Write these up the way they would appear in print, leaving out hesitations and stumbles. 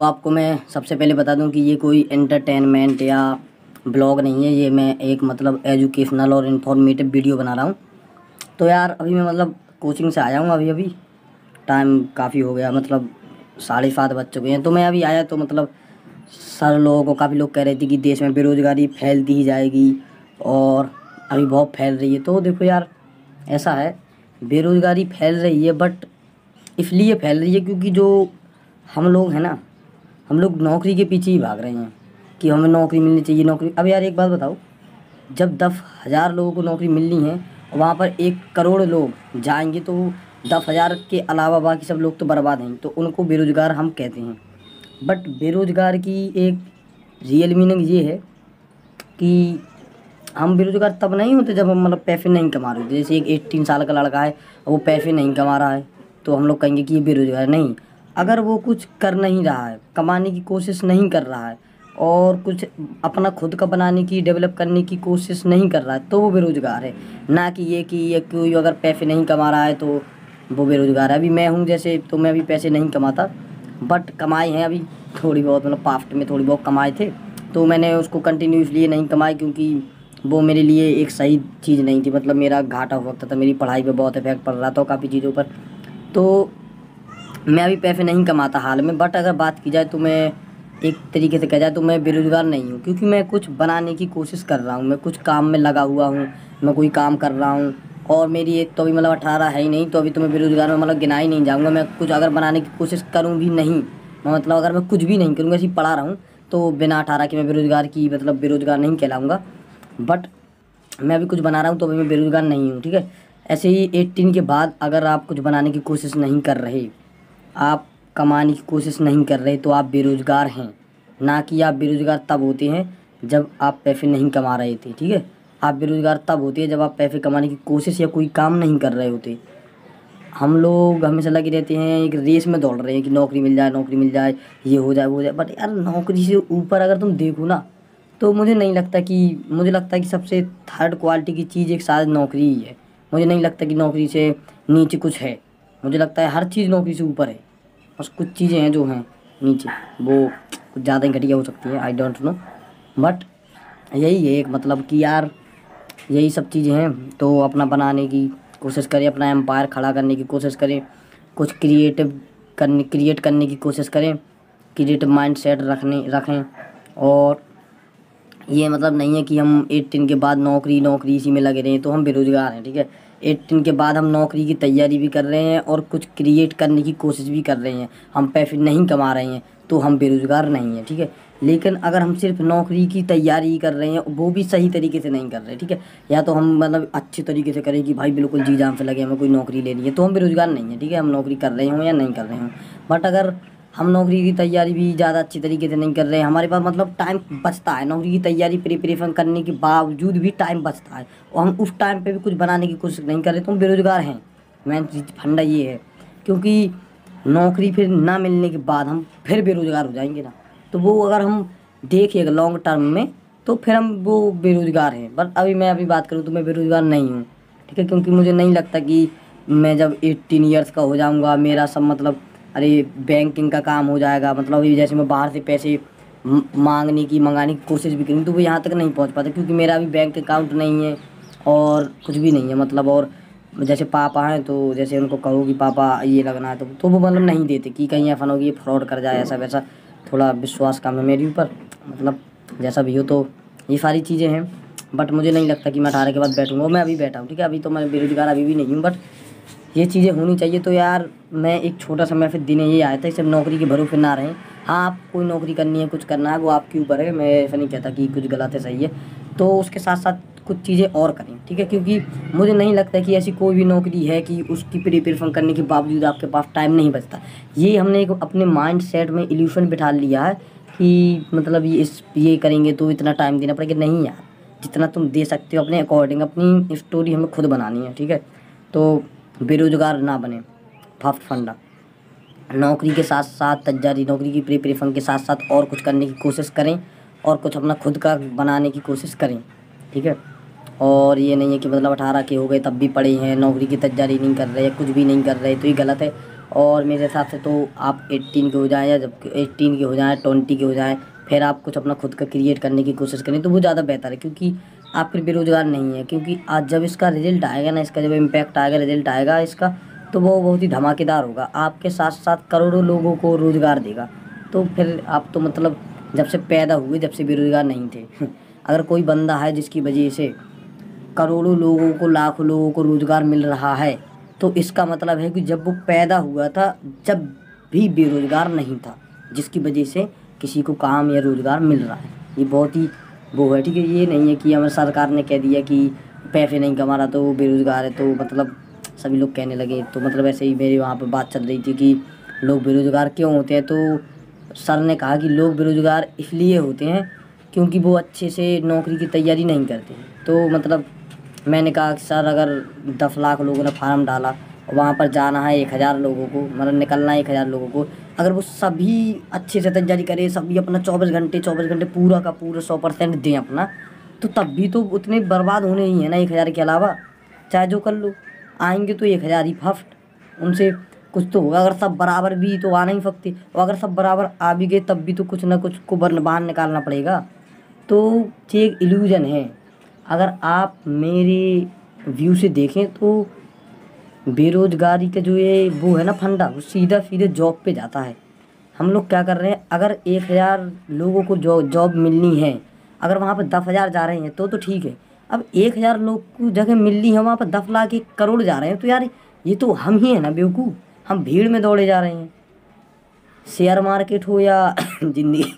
तो आपको मैं सबसे पहले बता दूं कि ये कोई एंटरटेनमेंट या ब्लॉग नहीं है। ये मैं एक मतलब एजुकेशनल और इन्फॉर्मेटिव वीडियो बना रहा हूँ। तो यार अभी मैं मतलब कोचिंग से आया हूँ। अभी टाइम काफ़ी हो गया, मतलब 7:30 बज चुके हैं। तो मैं अभी आया तो मतलब सर लोगों को काफ़ी लोग कह रहे थे कि देश में बेरोज़गारी फैलती ही जाएगी और अभी बहुत फैल रही है। तो देखो यार, ऐसा है, बेरोज़गारी फैल रही है बट इसलिए फैल रही है क्योंकि जो हम लोग हैं ना, हम लोग नौकरी के पीछे ही भाग रहे हैं कि हमें नौकरी मिलनी चाहिए नौकरी। अब यार एक बात बताओ, जब 10,000 लोगों को नौकरी मिलनी है और वहाँ पर 1 करोड़ लोग जाएंगे तो 10,000 के अलावा बाकी सब लोग तो बर्बाद हैं, तो उनको बेरोज़गार हम कहते हैं। बट बेरोज़गार की एक रियल मीनिंग ये है कि हम बेरोज़गार तब नहीं होते जब हम मतलब पैसे नहीं कमा रहे होते। जैसे एक 18 साल का लड़का है, वो पैसे नहीं कमा रहा है, तो हम लोग कहेंगे कि ये बेरोज़गार नहीं। अगर वो कुछ कर नहीं रहा है, कमाने की कोशिश नहीं कर रहा है और कुछ अपना खुद का बनाने की, डेवलप करने की कोशिश नहीं कर रहा है, तो वो बेरोज़गार है। ना कि ये कोई अगर पैसे नहीं कमा रहा है तो वो बेरोज़गार है। अभी मैं हूँ जैसे, तो मैं अभी पैसे नहीं कमाता बट कमाए हैं अभी थोड़ी बहुत, मतलब पास्ट में थोड़ी बहुत कमाए थे। तो मैंने उसको कंटिन्यू इसलिए नहीं कमाई क्योंकि वो मेरे लिए एक सही चीज़ नहीं थी। मतलब मेरा घाटा हो सकता था, मेरी पढ़ाई पे बहुत इफेक्ट पड़ रहा था काफ़ी चीज़ों पर। तो मैं अभी पैसे नहीं कमाता हाल में। बट अगर बात की जाए तो मैं एक तरीके से कहा जाए तो मैं बेरोज़गार नहीं हूँ, क्योंकि मैं कुछ बनाने की कोशिश कर रहा हूँ, मैं कुछ काम में लगा हुआ हूँ, मैं कोई काम कर रहा हूँ। और मेरी एज तो अभी मतलब 18 है ही नहीं, तो अभी तो मैं बेरोज़गार में मतलब गिना ही नहीं जाऊँगा। मैं कुछ अगर बनाने की कोशिश करूँ भी नहीं, मैं मतलब अगर मैं कुछ भी नहीं करूँगा, ऐसे ही पढ़ा रहा हूँ, तो बिना 18 के मैं बेरोज़गार की मतलब बेरोज़गार नहीं कहलाऊँगा। बट मैं अभी कुछ बना रहा हूँ तो अभी मैं बेरोज़गार नहीं हूँ, ठीक है। ऐसे ही 18 के बाद अगर आप कुछ बनाने की कोशिश नहीं कर रहे, आप कमाने की कोशिश नहीं कर रहे, तो आप बेरोज़गार हैं। ना कि आप बेरोज़गार तब होते हैं जब आप पैसे नहीं कमा रहे थे, ठीक है। आप बेरोज़गार तब होते हैं जब आप पैसे कमाने की कोशिश या कोई काम नहीं कर रहे होते। हम लोग हमेशा लगे रहते हैं, एक रेस में दौड़ रहे हैं कि नौकरी मिल जाए, नौकरी मिल जाए, ये हो जाए वो हो जाए। बट यार नौकरी से ऊपर अगर तुम देखो ना, तो मुझे नहीं लगता कि, मुझे लगता है कि सबसे थर्ड क्वालिटी की चीज़ एक शायद नौकरी ही है। मुझे नहीं लगता कि नौकरी से नीचे कुछ है। मुझे लगता है हर चीज़ नौकरी से ऊपर है। बस कुछ चीज़ें हैं जो हैं नीचे, वो कुछ ज़्यादा ही घटिया हो सकती है, आई डोंट नो। बट यही है एक मतलब कि यार यही सब चीज़ें हैं। तो अपना बनाने की कोशिश करें, अपना एम्पायर खड़ा करने की कोशिश करें, कुछ क्रिएट करने की कोशिश करें, क्रिएटिव माइंड सेट रखें। और ये मतलब नहीं है कि हम 18 के बाद नौकरी नौकरी इसी में लगे रहें तो हम बेरोज़गार हैं, ठीक है। 18 के बाद हम नौकरी की तैयारी भी कर रहे हैं और कुछ क्रिएट करने की कोशिश भी कर रहे हैं, हम पैसे नहीं कमा रहे हैं, तो हम बेरोज़गार नहीं हैं, ठीक है। लेकिन अगर हम सिर्फ नौकरी की तैयारी ही कर रहे हैं, वो भी सही तरीके से नहीं कर रहे, ठीक है, या तो हम मतलब अच्छे तरीके से करें कि भाई बिल्कुल जी जान से लगे हमें कोई नौकरी लेनी है, तो हम बेरोज़गार नहीं हैं, ठीक है। हम नौकरी कर रहे हों या नहीं कर रहे हों। बट अगर हम नौकरी की तैयारी भी ज़्यादा अच्छी तरीके से नहीं कर रहे हैं, हमारे पास मतलब टाइम बचता है, नौकरी की तैयारी प्रिपरेशन करने के बावजूद भी टाइम बचता है और हम उस टाइम पे भी कुछ बनाने की कोशिश नहीं कर रहे, तो हम बेरोज़गार हैं। मेन चीज़ फंडा ये है, क्योंकि नौकरी फिर ना मिलने के बाद हम फिर बेरोज़गार हो जाएंगे ना, तो वो अगर हम देखिएगा लॉन्ग टर्म में, तो फिर हम वो बेरोज़गार हैं। बट मैं अभी बात करूँ तो मैं बेरोज़गार नहीं हूँ, ठीक है, क्योंकि मुझे नहीं लगता कि मैं जब 18 ईयर्स का हो जाऊँगा मेरा सब मतलब, अरे बैंकिंग का काम हो जाएगा, मतलब अभी जैसे मैं बाहर से पैसे मंगाने की कोशिश भी करूँ तो वो यहाँ तक नहीं पहुँच पाता, क्योंकि मेरा अभी बैंक अकाउंट नहीं है और कुछ भी नहीं है मतलब। और जैसे पापा हैं तो जैसे उनको कहो कि पापा ये लगना है, तो वो मतलब नहीं देते कि कहीं ऐसा ना हो कि ये फ्रॉड कर जाए, ऐसा वैसा। थोड़ा विश्वास कम है मेरे ऊपर, मतलब जैसा भी हो। तो ये सारी चीज़ें हैं। बट मुझे नहीं लगता कि मैं 18 के बाद बैठूँगा, मैं अभी बैठा हूँ, ठीक है। अभी तो मैं बेरोज़गार अभी भी नहीं हूँ, बट ये चीज़ें होनी चाहिए। तो यार मैं एक छोटा सा मैं फिर दिन ये आया था, सिर्फ नौकरी के भरोसे ना रहें। हाँ, आप कोई नौकरी करनी है, कुछ करना है, वो आपके ऊपर है, मैं ऐसा नहीं कहता कि कुछ गलत है सही है। तो उसके साथ साथ कुछ चीज़ें और करें, ठीक है, क्योंकि मुझे नहीं लगता कि ऐसी कोई भी नौकरी है कि उसकी प्रिपरेशन करने के बावजूद आपके पास टाइम नहीं बचता। ये हमने एक अपने माइंड सेट में इल्यूशन बिठा लिया है कि मतलब ये करेंगे तो इतना टाइम देना पड़ेगा। नहीं यार, जितना तुम दे सकते हो अपने अकॉर्डिंग, अपनी स्टोरी हमें खुद बनानी है, ठीक है। तो बेरोज़गार ना बने, फर्स्ट फंडा। नौकरी के साथ साथ तैयारी, नौकरी की प्रिपरेशन के साथ साथ और कुछ करने की कोशिश करें और कुछ अपना खुद का बनाने की कोशिश करें, ठीक है। और ये नहीं है कि मतलब 18 के हो गए तब भी पड़े हैं, नौकरी की तैयारी नहीं कर रहे, कुछ भी नहीं कर रहे, तो ये गलत है। और मेरे हिसाब से तो आप 18 के हो जाएँ, या जब 18 के हो जाएँ, 20 के हो जाएँ, फिर आप कुछ अपना खुद का क्रिएट करने की कोशिश करें तो वो ज़्यादा बेहतर है, क्योंकि आप फिर बेरोज़गार नहीं हैं। क्योंकि आज जब इसका रिज़ल्ट आएगा ना, इसका जब इम्पैक्ट आएगा, रिज़ल्ट आएगा इसका, तो वो बहुत ही धमाकेदार होगा। आपके साथ साथ करोड़ों लोगों को रोज़गार देगा। तो फिर आप तो मतलब जब से पैदा हुए, जब से बेरोज़गार नहीं थे अगर कोई बंदा है जिसकी वजह से करोड़ों लोगों को, लाखों लोगों को रोज़गार मिल रहा है, तो इसका मतलब है कि जब वो पैदा हुआ था, जब भी बेरोज़गार नहीं था, जिसकी वजह से किसी को काम या रोज़गार मिल रहा है। ये बहुत ही वो है, ठीक है। ये नहीं है कि हमारी सरकार ने कह दिया कि पैसे नहीं कमा रहा तो वो बेरोज़गार है, तो मतलब सभी लोग कहने लगे। तो मतलब ऐसे ही मेरे वहाँ पे बात चल रही थी कि लोग बेरोज़गार क्यों होते हैं, तो सर ने कहा कि लोग बेरोज़गार इसलिए होते हैं क्योंकि वो अच्छे से नौकरी की तैयारी नहीं करते। तो मतलब मैंने कहा कि सर, अगर 10 लाख लोगों ने फार्म डाला और वहाँ पर जाना है 1000 लोगों को, मतलब निकलना है 1000 लोगों को, अगर वो सभी अच्छे से तैयारी करें, सभी अपना 24 घंटे पूरा का पूरा 100% दें अपना, तो तब भी तो उतने बर्बाद होने ही है ना 1000 के अलावा। चाहे जो कर लो, आएंगे तो 1000 ही फर्स्ट, उनसे कुछ तो होगा। अगर सब बराबर भी तो आ नहीं सकते, और अगर सब बराबर आ भी गए तब भी तो कुछ ना कुछ को बाहर निकालना पड़ेगा। तो ये एक इल्यूजन है। अगर आप मेरे व्यू से देखें तो बेरोजगारी का जो ये वो है ना फंडा, वो सीधा सीधे जॉब पे जाता है। हम लोग क्या कर रहे हैं, अगर 1000 लोगों को जॉब मिलनी है, अगर वहाँ पर 10,000 जा रहे हैं तो ठीक है। अब 1000 लोग को जगह मिलनी है, वहाँ पर 10 लाख 1 करोड़ जा रहे हैं, तो यार ये तो हम ही है ना बेवकूफ़। हम भीड़ में दौड़े जा रहे हैं। शेयर मार्केट हो या जिंदगी,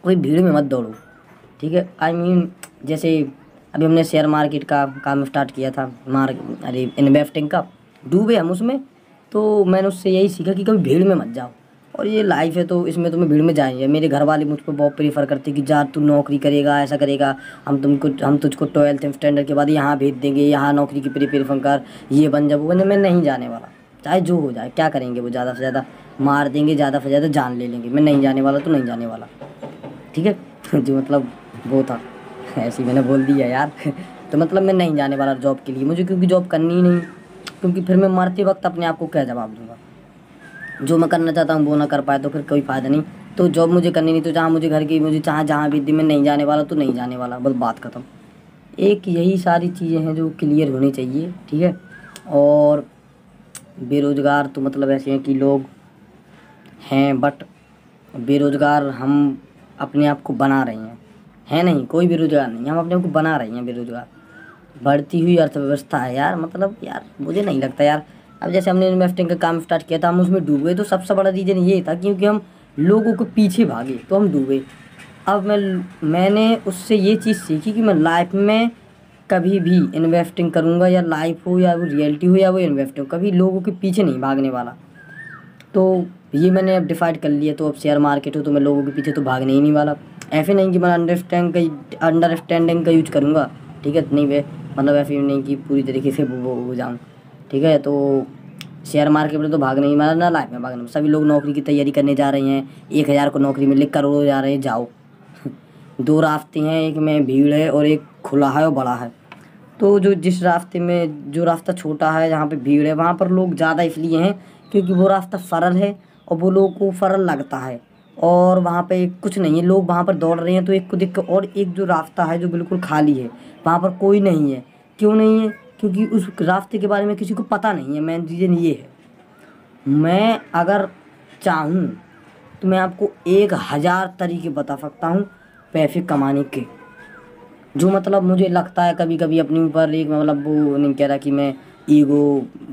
कोई भीड़ में मत दौड़ो, ठीक है। आई मीन जैसे अभी हमने शेयर मार्केट का काम स्टार्ट किया था, अरे इन्वेस्टिंग का, डूबे हम उसमें। तो मैंने उससे यही सीखा कि कभी भीड़ में मत जाओ। और ये लाइफ है तो इसमें तुम्हें भीड़ में जाएंगे। मेरे घर वाले मुझ पर बहुत प्रीफर करते कि जा तू नौकरी करेगा, ऐसा करेगा, हम तुझको 12th स्टैंडर्ड के बाद यहाँ भेज देंगे, यहाँ नौकरी की प्रिपरेशन कर, ये बन जा वो बन जा। मैं नहीं जाने वाला, चाहे जो हो जाए। क्या करेंगे वो, ज़्यादा से ज़्यादा मार देंगे, ज़्यादा से ज़्यादा जान ले लेंगे। मैं नहीं जाने वाला तो नहीं जाने वाला, ठीक है। जो मतलब वो था ऐसे ही मैंने बोल दिया यार तो मतलब मैं नहीं जाने वाला जॉब के लिए, मुझे क्योंकि जॉब करनी ही नहीं। क्योंकि फिर मैं मरते वक्त अपने आप को क्या जवाब दूंगा, जो मैं करना चाहता हूँ वो ना कर पाए तो फिर कोई फ़ायदा नहीं। तो जॉब मुझे करनी नहीं, तो जहाँ मुझे घर की, मुझे चाहे जहाँ भी दी, मैं नहीं जाने वाला तो नहीं जाने वाला, बस बात ख़त्म। एक यही सारी चीज़ें हैं जो क्लियर होनी चाहिए, ठीक है। और बेरोज़गार तो मतलब ऐसे हैं कि लोग हैं, बट बेरोज़गार हम अपने आप को बना रहे हैं नहीं, कोई बेरोज़गार नहीं, हम अपने आप को बना रहे हैं बेरोज़गार। बढ़ती हुई अर्थव्यवस्था है यार, मतलब यार मुझे नहीं लगता यार। अब जैसे हमने इन्वेस्टिंग का काम स्टार्ट किया था, हम उसमें डूबे तो सबसे बड़ा रीज़न ये था क्योंकि हम लोगों के पीछे भागे तो हम डूबे। अब मैंने उससे ये चीज़ सीखी कि मैं लाइफ में कभी भी इन्वेस्टिंग करूँगा, या लाइफ हो या वो रियलिटी हो या वो इन्वेस्ट हो, कभी लोगों के पीछे नहीं भागने वाला। तो ये मैंने अब डिसाइड कर लिया। तो अब शेयर मार्केट हो तो मैं लोगों के पीछे तो भागने ही नहीं वाला। ऐसे नहीं कि मैं अंडरस्टैंडिंग का यूज करूँगा, ठीक है, नहीं वे मतलब ऐसे नहीं कि पूरी तरीके से वो हो जाऊँ, ठीक है। तो शेयर मार्केट में तो भागने ही वाला, ना लाइफ में भागने। सभी लोग नौकरी की तैयारी करने जा रहे हैं, 1000 को नौकरी मिले, करोड़ों जा रहे हैं, जाओ। दो रास्ते हैं, एक में भीड़ है और एक खुला है और बड़ा है। तो जो जिस रास्ते में, जो रास्ता छोटा है जहाँ पे भीड़ है, वहाँ पर लोग ज़्यादा इसलिए हैं क्योंकि वो रास्ता सरल है और वो लोगों को सरल लगता है, और वहाँ पे कुछ नहीं है, लोग वहाँ पर दौड़ रहे हैं तो एक को देख कर। और एक जो रास्ता है जो बिल्कुल खाली है, वहाँ पर कोई नहीं है। क्यों नहीं है? क्योंकि उस रास्ते के बारे में किसी को पता नहीं है। मेन रीज़न ये है। मैं अगर चाहूँ तो मैं आपको 1000 तरीके बता सकता हूँ पैसे कमाने के, जो मतलब मुझे लगता है कभी कभी अपने ऊपर, एक मतलब वो नहीं कह रहा कि मैं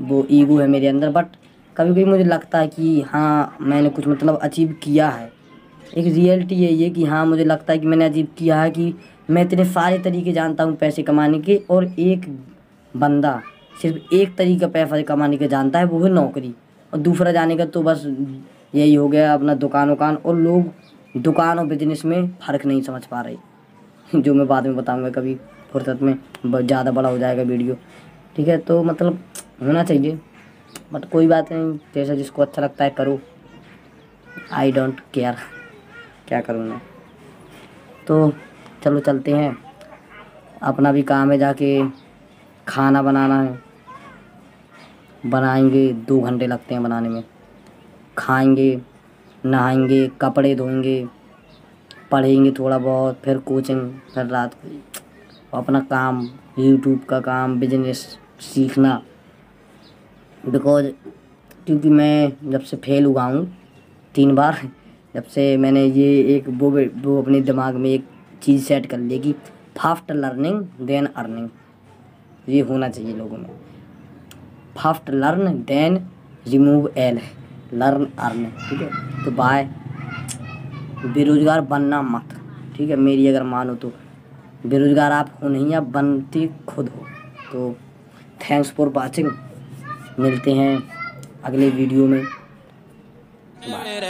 वो ईगो है मेरे अंदर, बट कभी कभी मुझे लगता है कि हाँ मैंने कुछ मतलब अचीव किया है। एक रियलिटी है ये कि हाँ मुझे लगता है कि मैंने अचीव किया है, कि मैं इतने सारे तरीके जानता हूँ पैसे कमाने के, और एक बंदा सिर्फ एक तरीका पैसा कमाने का जानता है, वो है नौकरी। और दूसरा जाने का तो बस यही हो गया अपना दुकान वकान। और लोग दुकान और बिजनेस में फ़र्क नहीं समझ पा रहे, जो मैं बाद में बताऊंगा कभी फुर्सत में, ज़्यादा बड़ा हो जाएगा वीडियो, ठीक है। तो मतलब होना चाहिए, बट कोई बात नहीं, जैसा जिसको अच्छा लगता है करो, आई डोंट केयर क्या करूँ मैं। तो चलो चलते हैं, अपना भी काम है, जाके खाना बनाना है। बनाएंगे 2 घंटे लगते हैं बनाने में, खाएंगे, नहाएंगे, कपड़े धोएंगे, पढ़ेंगे थोड़ा बहुत, फिर कोचिंग, फिर रात को अपना काम, यूट्यूब का काम, बिजनेस सीखना। बिकॉज क्योंकि मैं जब से फेल हुआ हूँ 3 बार, जब से मैंने ये एक वो अपने दिमाग में एक चीज़ सेट कर ली कि फास्ट लर्निंग देन अर्निंग, ये होना चाहिए लोगों में। Fast learn then remove L, learn earn, ठीक है। तो बाय, बेरोज़गार बनना मत, ठीक है। मेरी अगर मानो तो बेरोज़गार आप हो नहीं, आप बनते खुद हो। तो थैंक्स फॉर वाचिंग, मिलते हैं अगले वीडियो में। बाय।